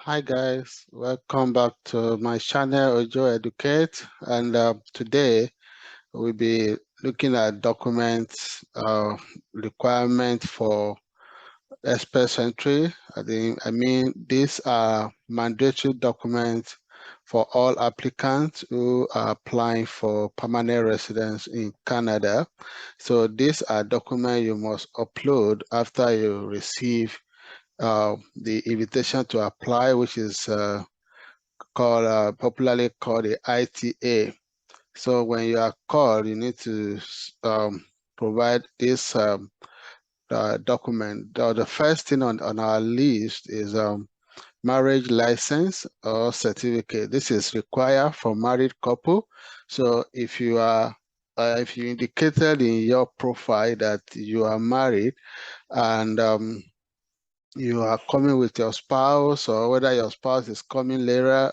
Hi guys, welcome back to my channel Ojo Educate, and today we'll be looking at documents requirement for express entry. I mean these are mandatory documents for all applicants who are applying for permanent residence in Canada. So these are documents you must upload after you receive the invitation to apply, which is called popularly called the ITA. So when you are called, you need to provide this document. The first thing on our list is marriage license or certificate. This is required for married couple. So if you indicated in your profile that you are married and you are coming with your spouse, or whether your spouse is coming later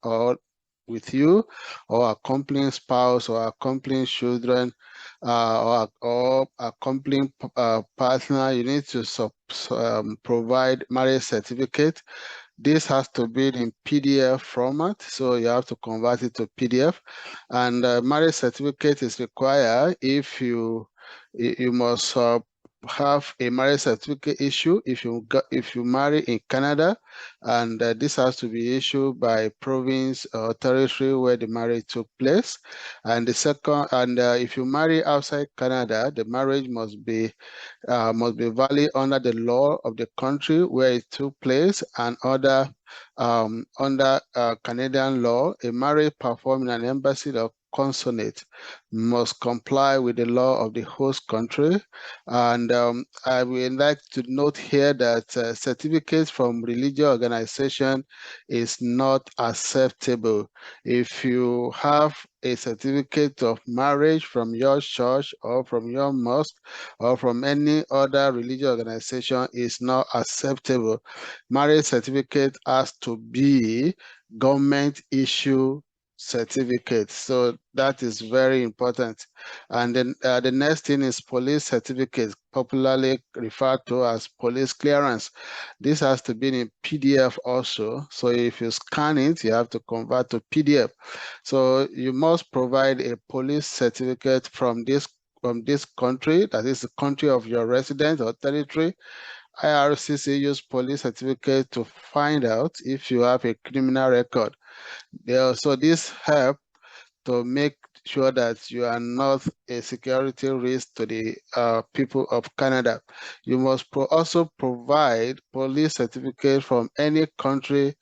or with you, or accompanying spouse or accompanying children, or accompanying partner, you need to provide marriage certificate. This has to be in PDF format, so you have to convert it to PDF. And marriage certificate is required if you must have a marriage certificate issue if you marry in Canada, and this has to be issued by province or territory where the marriage took place. And the second, and if you marry outside Canada, the marriage must be valid under the law of the country where it took place, and under Canadian law, a marriage performed in an embassy or consulate must comply with the law of the host country. And I would like to note here that certificates from religious organization is not acceptable. If you have a certificate of marriage from your church or from your mosque or from any other religious organization, is not acceptable. Marriage certificate has to be government issue certificate. So that is very important. And then the next thing is police certificate, popularly referred to as police clearance. This has to be in PDF also. So if you scan it, you have to convert to PDF. So you must provide a police certificate from this country, that is the country of your residence or territory. IRCC use police certificate to find out if you have a criminal record. So this help to make sure that you are not a security risk to the people of Canada. You must also provide police certificate from any country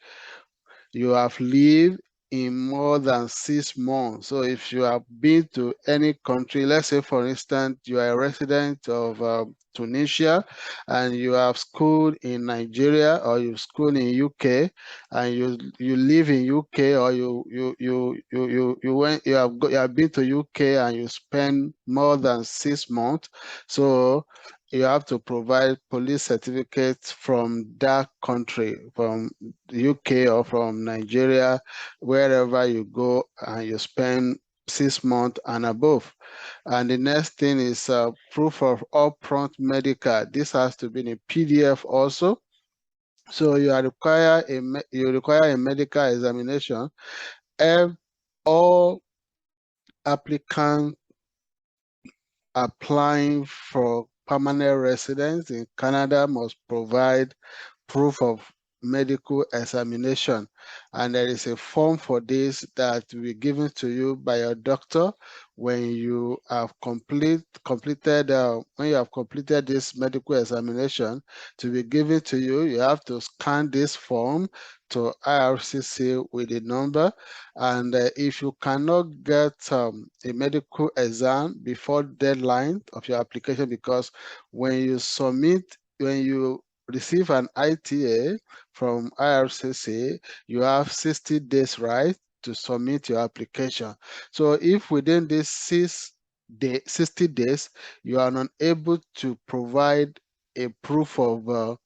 you have lived in more than 6 months. So if you have been to any country, let's say for instance, you are a resident of Tunisia and you have schooled in Nigeria, or you schooled in UK, and you live in UK, or you have been to UK and you spend more than 6 months. So you have to provide police certificates from that country, from the UK or from Nigeria, wherever you go and you spend 6 months and above. And the next thing is proof of upfront medical. This has to be in a PDF also. So you require a medical examination. All applicants applying for permanent residence in Canada must provide proof of medical examination, and there is a form for this that will be given to you by your doctor when you have completed this medical examination. To be given to you, you have to scan this form to IRCC with the number. And if you cannot get a medical exam before deadline of your application, because when you receive an ITA from IRCC, you have 60 days right to submit your application. So if within this 60 days, you are not able to provide a proof of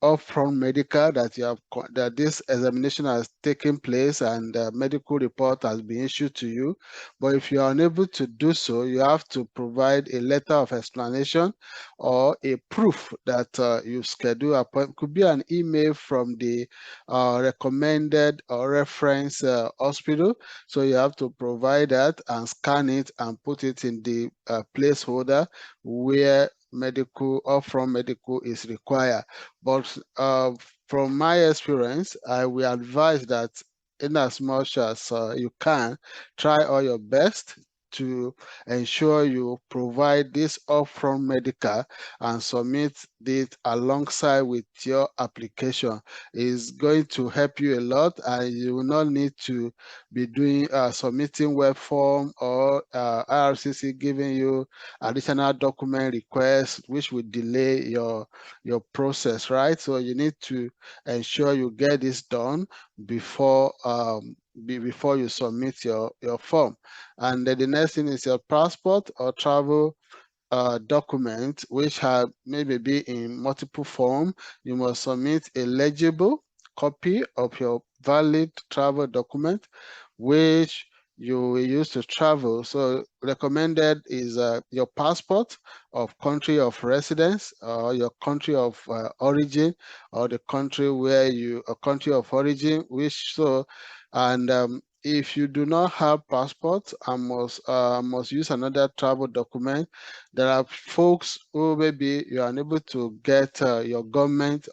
upfront medical that you have that this examination has taken place and the medical report has been issued to you. But if you are unable to do so, you have to provide a letter of explanation or a proof that you schedule appointment. Could be an email from the recommended or reference hospital. So you have to provide that and scan it and put it in the placeholder where medical or from medical is required. But from my experience, I will advise that in as much as you can, try all your best to ensure you provide this upfront medical and submit it alongside with your application. Is going to help you a lot, and you will not need to be doing submitting web form or IRCC giving you additional document requests, which will delay your process, right? So you need to ensure you get this done before before you submit your form. And then the next thing is your passport or travel document, which have maybe be in multiple form. You must submit a legible copy of your valid travel document, which you will use to travel. So recommended is your passport of country of residence or your country of origin, or the country where you a country of origin, which so and if you do not have passport and must use another travel document, there are folks who maybe you are unable to get your government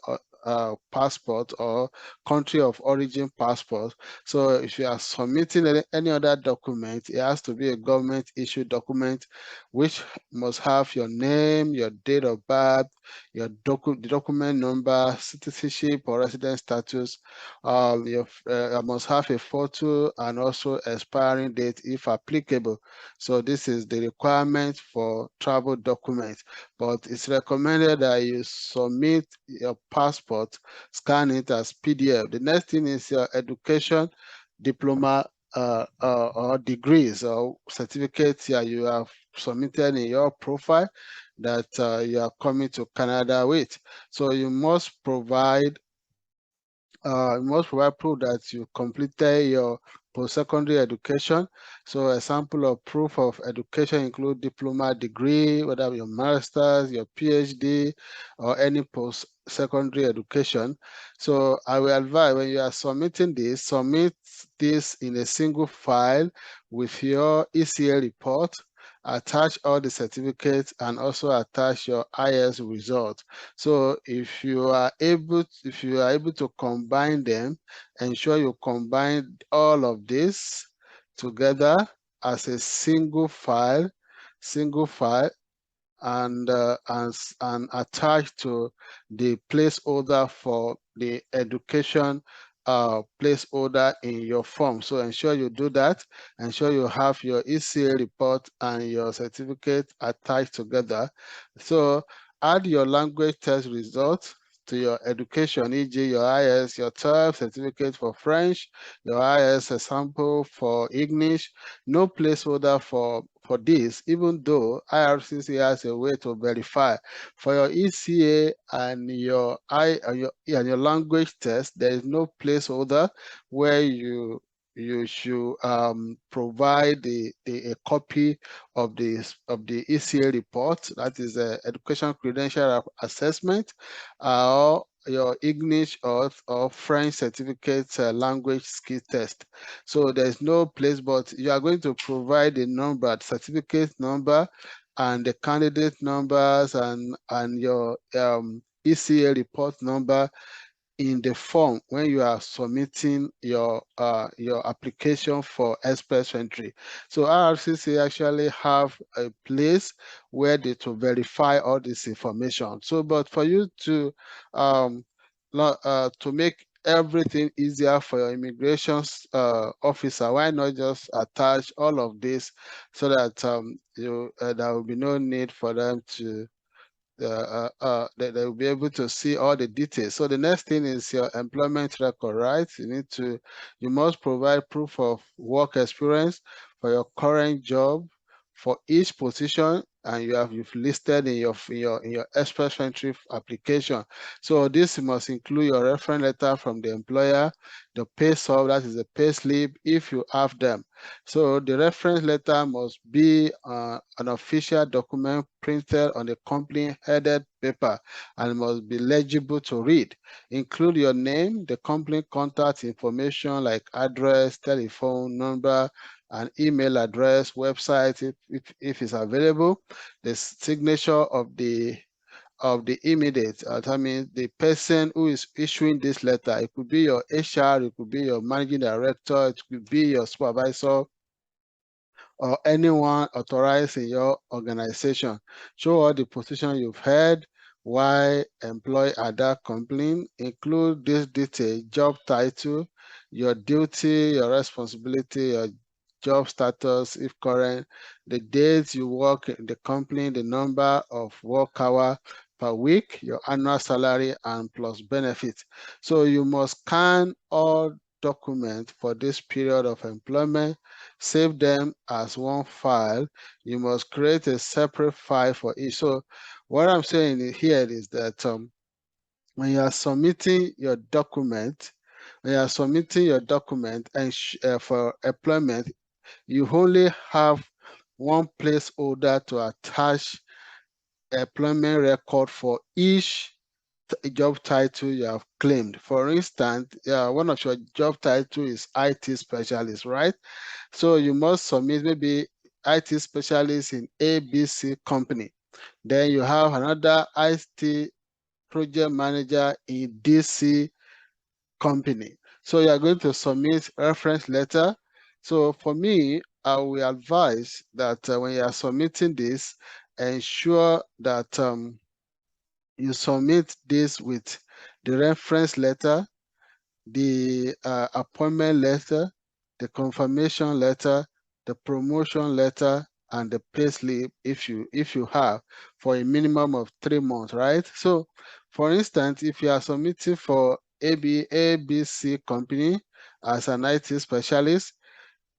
passport or country of origin passport. So if you are submitting any other document, it has to be a government issued document, which must have your name, your date of birth, your document number, citizenship or resident status. You must have a photo and also expiring date if applicable. So this is the requirement for travel documents, but it's recommended that you submit your passport, scan it as PDF. The next thing is your education, diploma or degrees or certificates that you have submitted in your profile that you are coming to Canada with. So you must provide proof that you completed your post-secondary education. So a sample of proof of education include diploma degree, whether your master's, your PhD, or any post-secondary education. So I will advise when you are submitting this, submit this in a single file with your ECA report, attach all the certificates and also attach your IS result. So if you are able to combine them, ensure you combine all of this together as a single file, and attached to the placeholder for the education placeholder in your form. So ensure you do that. Ensure you have your ECA report and your certificate attached together. So add your language test results to your education, e.g. your IS, your TOEFL certificate for French, your IS sample for English. No placeholder for this, even though IRCC has a way to verify. For your ECA and your language test, there is no placeholder where you should provide a copy of the ECA report, that is the education credential assessment, or your English or French certificate language skill test. So there's no place, but you are going to provide a number, the certificate number, and the candidate numbers, and your ECA report number in the form when you are submitting your application for express entry. So IRCC actually have a place where they to verify all this information. So, but for you to make everything easier for your immigration officer, why not just attach all of this so that there will be no need for them to they will be able to see all the details. So the next thing is your employment record, right? You must provide proof of work experience for your current job for each position, and you've listed in your express entry application. So this must include your reference letter from the employer, the pay stub, that is the pay slip if you have them. So the reference letter must be an official document printed on a company headed paper and must be legible to read. Include your name, the company contact information like address, telephone number, and email address, website if it's available, the signature of the immediate, that means the person who is issuing this letter. It could be your HR, it could be your managing director, it could be your supervisor, or anyone authorized in your organization. Show all the position you've held while employed at that company. Include this detail: job title, your duty, your responsibility, your job status, if current, the dates you work in the company, the number of work hour per week, your annual salary, and plus benefits. So you must scan all documents for this period of employment, save them as one file. You must create a separate file for each. So what I'm saying here is that when you are submitting your document, and for employment, you only have one placeholder to attach employment record for each job title you have claimed. For instance, one of your job title is IT specialist, right? So you must submit maybe IT specialist in ABC company. Then you have another IT project manager in DC company. So you are going to submit reference letter. So for me, I will advise that when you are submitting this, ensure that you submit this with the reference letter, the appointment letter, the confirmation letter, the promotion letter, and the payslip if you have, for a minimum of 3 months, right? So, for instance, if you are submitting for ABC company as an IT specialist,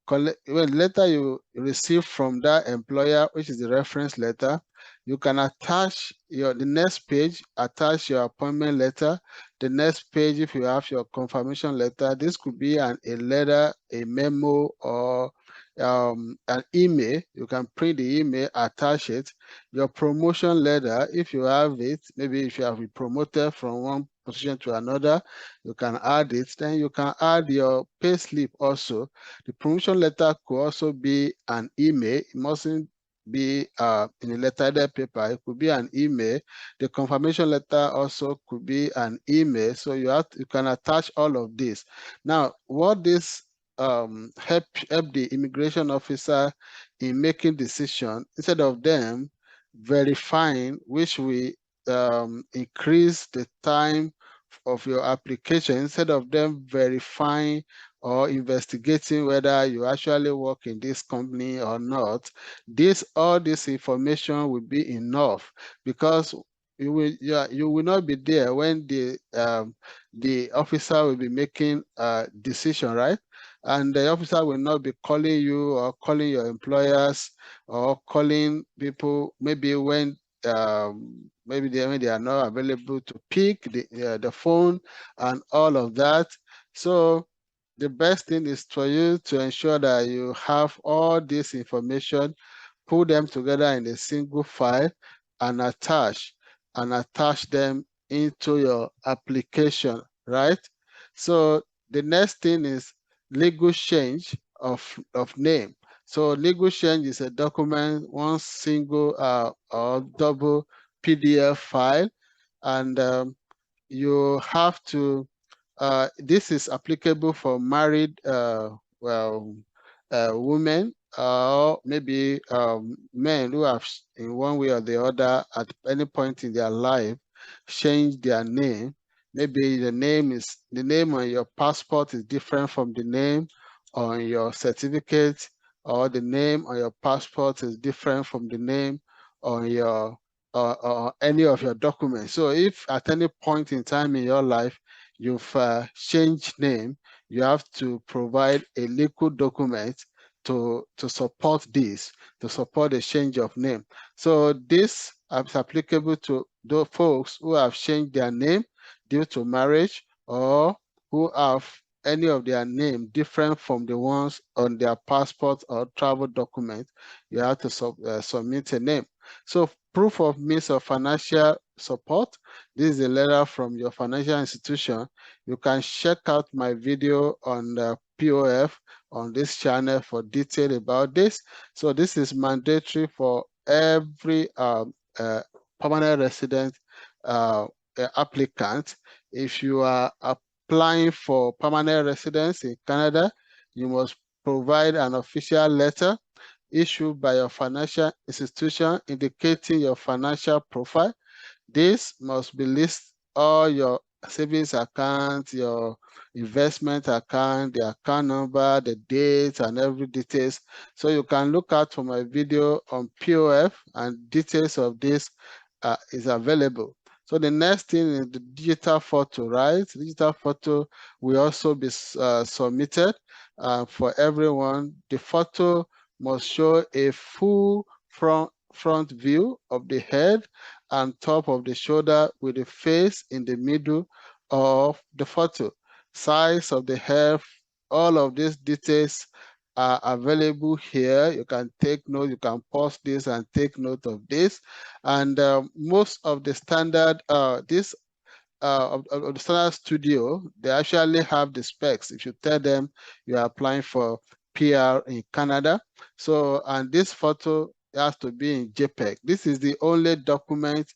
when the letter you receive from that employer, which is the reference letter, you can attach the next page, attach your appointment letter. The next page, if you have your confirmation letter, this could be a letter, a memo, or an email. You can print the email, attach it. Your promotion letter, if you have it, maybe if you have been promoted from one position to another, you can add it. Then you can add your pay slip also. The promotion letter could also be an email. It mustn't be in a letterhead paper. It could be an email. The confirmation letter also could be an email. So you can attach all of this. Now, what this help the immigration officer in making decision, instead of them verifying, which will increase the time of your application, instead of them verifying or investigating whether you actually work in this company or not, all this information will be enough, because you will not be there when the officer will be making a decision, right? And the officer will not be calling you or calling your employers or calling people maybe when maybe when they are not available to pick the phone and all of that. So the best thing is for you to ensure that you have all this information, put them together in a single file, and attach them into your application, right? So the next thing is legal change of name. So legal change is a document, one single or double PDF file, and you have to this is applicable for married women, or maybe men who have in one way or the other at any point in their life changed their name. Maybe the name on your passport is different from the name on your certificate, or the name on your passport is different from the name on your or any of your documents. So if at any point in time in your life you've changed name, you have to provide a legal document to support this, to support the change of name. So this is applicable to those folks who have changed their name due to marriage, or who have any of their name different from the ones on their passport or travel document. You have to submit a name. So proof of means of financial support. This is a letter from your financial institution. You can check out my video on the POF on this channel for detail about this. So this is mandatory for every permanent resident applicant. If you are applying for permanent residence in Canada, you must provide an official letter issued by your financial institution indicating your financial profile. This must be list all your savings account, your investment account, the account number, the date, and every details. So you can look out for my video on POF, and details of this is available. So the next thing is the digital photo, right? Digital photo will also be submitted for everyone. The photo must show a full front view of the head and top of the shoulder with the face in the middle of the photo. Size of the hair, all of these details are available here. You can take note, you can pause this and take note of this. And most of the standard, of the standard studio, they actually have the specs. If you tell them you are applying for PR in Canada. So, and this photo has to be in JPEG. This is the only document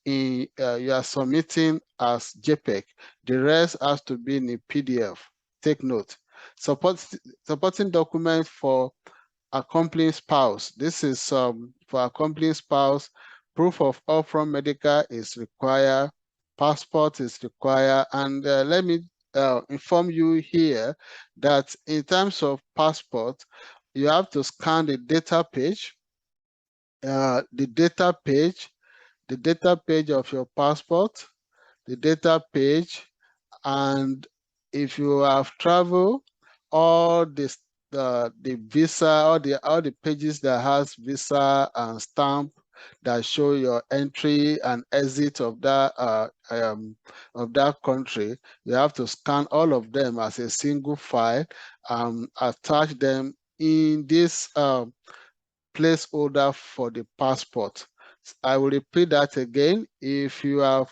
you are submitting as JPEG. The rest has to be in a PDF. Take note. Supporting document for accompanying spouse. This is for accompanying spouse. Proof of upfront medical is required. Passport is required. And let me inform you here that in terms of passport, you have to scan the data page, the data page of your passport, the data page, and if you have traveled, all this the visa, all the pages that has visa and stamp that show your entry and exit of that country, you have to scan all of them as a single file and attach them in this placeholder for the passport. I will repeat that again. If you have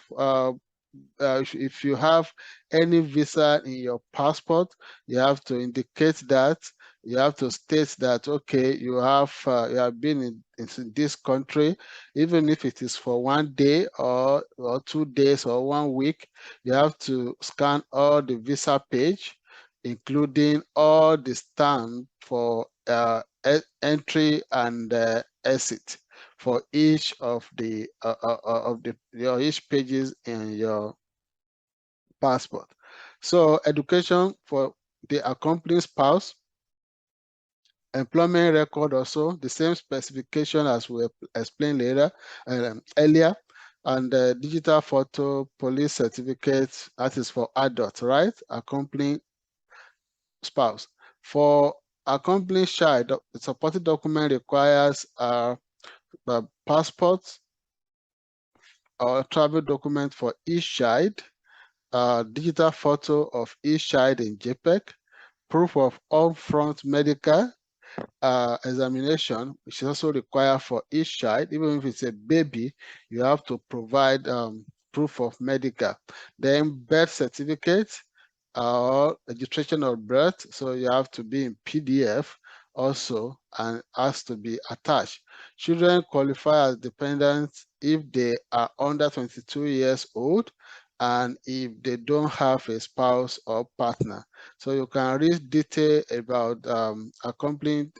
if you have any visa in your passport, you have to indicate that. You have to state that, okay, you have been in this country, even if it is for 1 day or 2 days or 1 week. You have to scan all the visa page, including all the stamp for entry and exit for each of your each pages in your passport. So education for the accompanying spouse, employment record also, the same specification as we explained earlier, and digital photo, police certificate, that is for adults, right? Accompanying spouse. For accompanying child, the supporting document requires the passport or travel document for each child, digital photo of each child in JPEG, proof of upfront medical examination, which is also required for each child. Even if it's a baby, you have to provide proof of medical. Then birth certificate or registration of birth, so you have to be in PDF also and has to be attached. Children qualify as dependents if they are under 22 years old and if they don't have a spouse or partner. So you can read detail about accompanying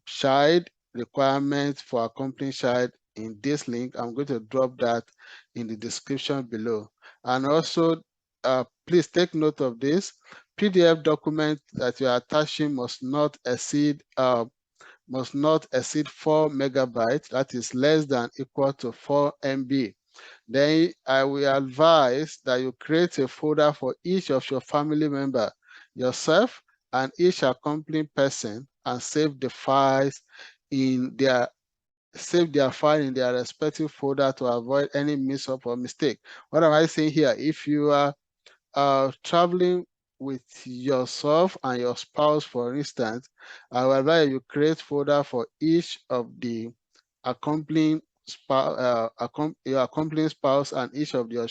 child requirements for accompanying child in this link. I'm going to drop that in the description below. And also, please take note of this. PDF document that you are attaching must not exceed 4 megabytes. That is less than equal to 4 MB. Then I will advise that you create a folder for each of your family member, yourself, and each accompanying person and save their file in their respective folder to avoid any mix-up or mistake. What am I saying here? If you are traveling with yourself and your spouse, for instance, I would advise you create folder for each of the accompanying spouse, your accompanying spouse and each of your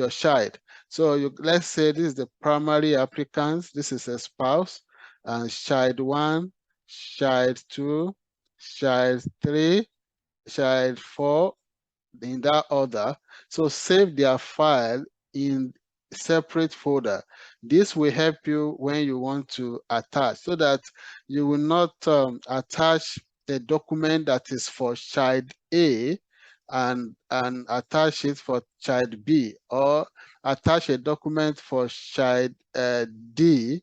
child. So let's say this is the primary applicants. This is a spouse, and child 1, child 2, child 3, child 4, in that order. So save their file in separate folder. This will help you when you want to attach, so that you will not attach a document that is for child A and attach it for child B, or attach a document for child D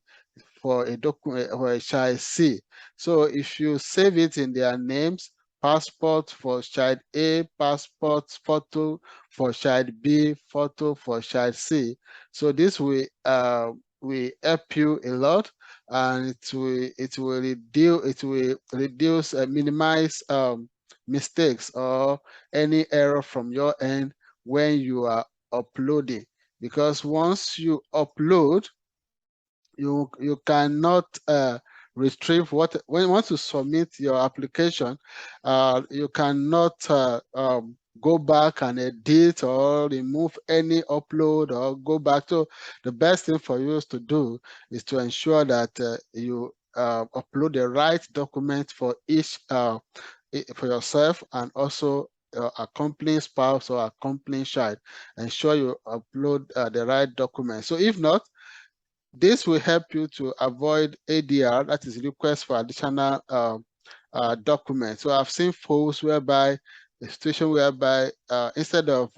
for a document for a child C. So if you save it in their names, passport for child A, passport photo for child B, photo for child C. So this will help you a lot, and it will reduce minimize mistakes or any error from your end when you are uploading. Because once you upload, you cannot retrieve when you want to submit your application. You cannot go back and edit or remove any upload or go back. So the best thing for you to do is to ensure that you upload the right document for each for yourself and also accompanying spouse or accompanying child. Ensure you upload the right document. So if not, this will help you to avoid ADR, that is request for additional documents. So I've seen folks whereby the situation whereby instead of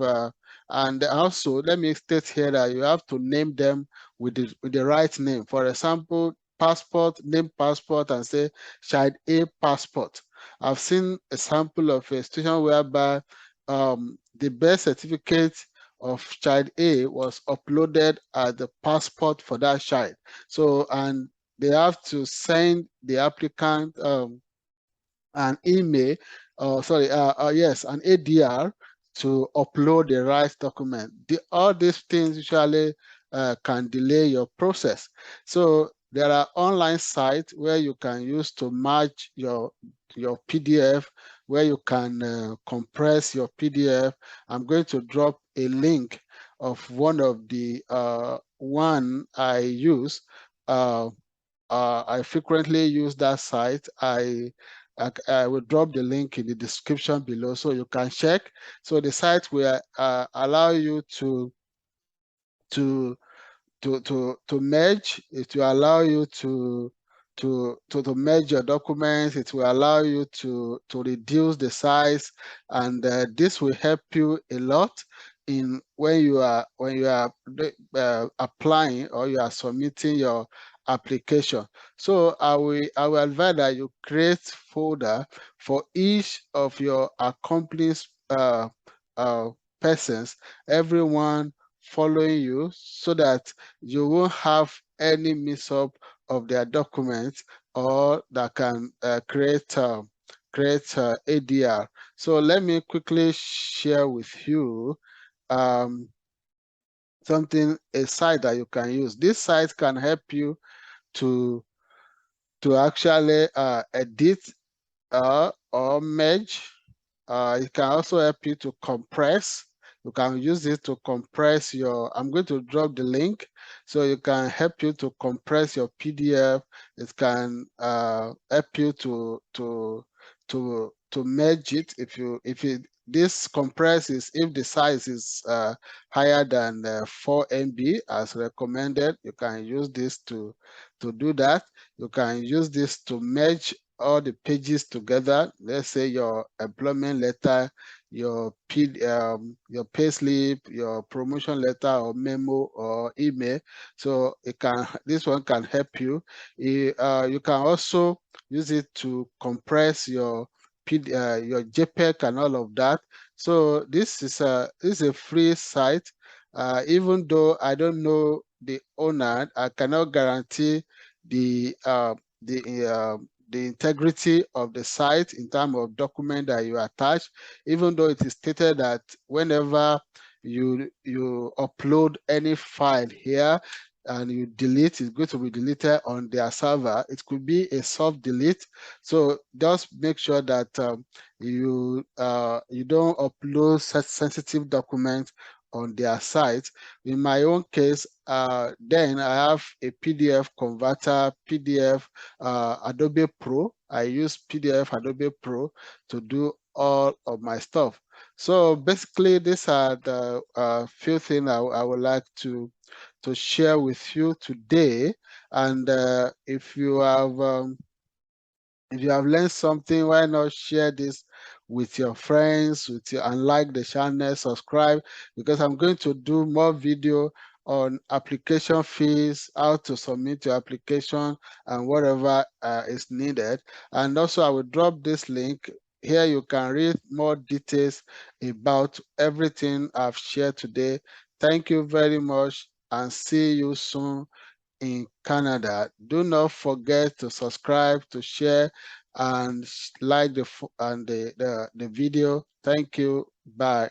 and also let me state here that you have to name them with the right name. For example, passport, name passport and say child A passport. I've seen a sample of a situation whereby the birth certificate of child A was uploaded as the passport for that child. So, and they have to send the applicant an email, yes, an ADR to upload the right document. All these things usually can delay your process. So there are online sites where you can use to merge your PDF, where you can compress your PDF. I'm going to drop a link of one of the one I use. I frequently use that site. I will drop the link in the description below so you can check. So the site will allow you to merge. It will allow you to merge your documents. It will allow you to reduce the size, and this will help you a lot in when you are applying or you are submitting your application. So I will advise that you create folder for each of your accomplished persons, everyone following you, so that you won't have any mix-up of their documents or that can create ADR. So let me quickly share with you something, a site that you can use. This site can help you to actually edit or merge. It can also help you to compress. You can use it to compress your, I'm going to drop the link, so you can help you to compress your PDF. It can help you to merge it this compresses if the size is higher than 4 MB as recommended. You can use this to do that. You can use this to merge all the pages together. Let's say your employment letter, your pay slip, your promotion letter or memo or email. So this one can help you. You can also use it to compress your JPEG and all of that. So this is a free site. Even though I don't know the owner, I cannot guarantee the the integrity of the site in terms of document that you attach, even though it is stated that whenever you upload any file here and you delete, it's going to be deleted on their server. It could be a soft delete. So just make sure that you don't upload such sensitive documents on their site. In my own case, then I have a PDF converter, PDF Adobe Pro. I use PDF Adobe Pro to do all of my stuff. So basically, these are the few things I would like to share with you today. And if you have learned something, why not share this with your friends, and like the channel, subscribe, because I'm going to do more video on application fees, how to submit your application, and whatever is needed. And also, I will drop this link. Here you can read more details about everything I've shared today. Thank you very much, and see you soon in Canada. Do not forget to subscribe, to share, and like the video. Thank you. Bye.